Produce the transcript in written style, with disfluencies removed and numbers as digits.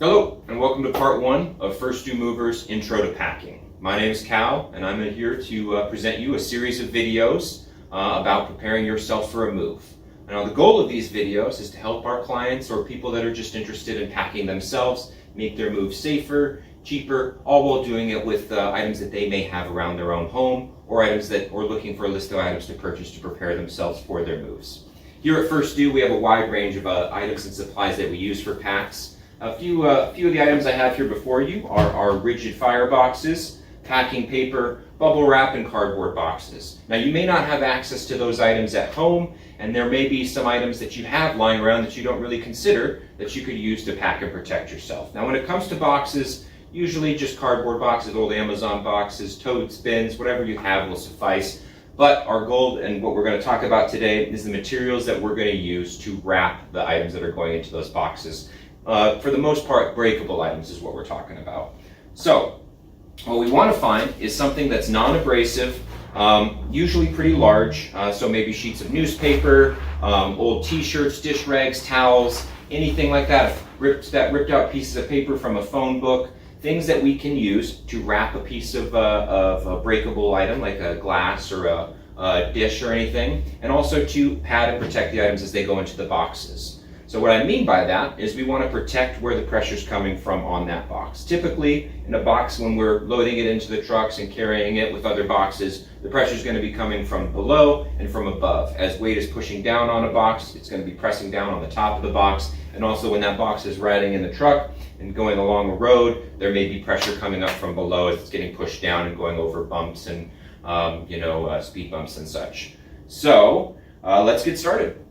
Hello, and welcome to part one of First Do Movers Intro to Packing. My name is Cal, and I'm here to present you a series of videos about preparing yourself for a move. Now, the goal of these videos is to help our clients or people that are just interested in packing themselves make their move safer, cheaper, all while doing it with items that they may have around their own home or items that we're looking for a list of items to purchase to prepare themselves for their moves. Here at First Do, we have a wide range of items and supplies that we use for packs. A few of the items I have here before you are our rigid fire boxes, packing paper, bubble wrap, and cardboard boxes. Now, you may not have access to those items at home, and there may be some items that you have lying around that you don't really consider that you could use to pack and protect yourself. Now, when it comes to boxes, usually just cardboard boxes, old Amazon boxes, totes, bins, whatever you have will suffice. But our goal and what we're going to talk about today is the materials that we're going to use to wrap the items that are going into those boxes. For the most part, breakable items is what we're talking about. So, what we want to find is something that's non-abrasive, usually pretty large, so maybe sheets of newspaper, old t-shirts, dish rags, towels, anything like that, ripped out pieces of paper from a phone book, things that we can use to wrap a piece of a breakable item like a glass or a dish or anything, and also to pad and protect the items as they go into the boxes. So what I mean by that is we want to protect where the pressure is coming from on that box. Typically, in a box, when we're loading it into the trucks and carrying it with other boxes, the pressure is going to be coming from below and from above. As weight is pushing down on a box, it's going to be pressing down on the top of the box. And also when that box is riding in the truck and going along a road, there may be pressure coming up from below as it's getting pushed down and going over bumps and speed bumps and such. So let's get started.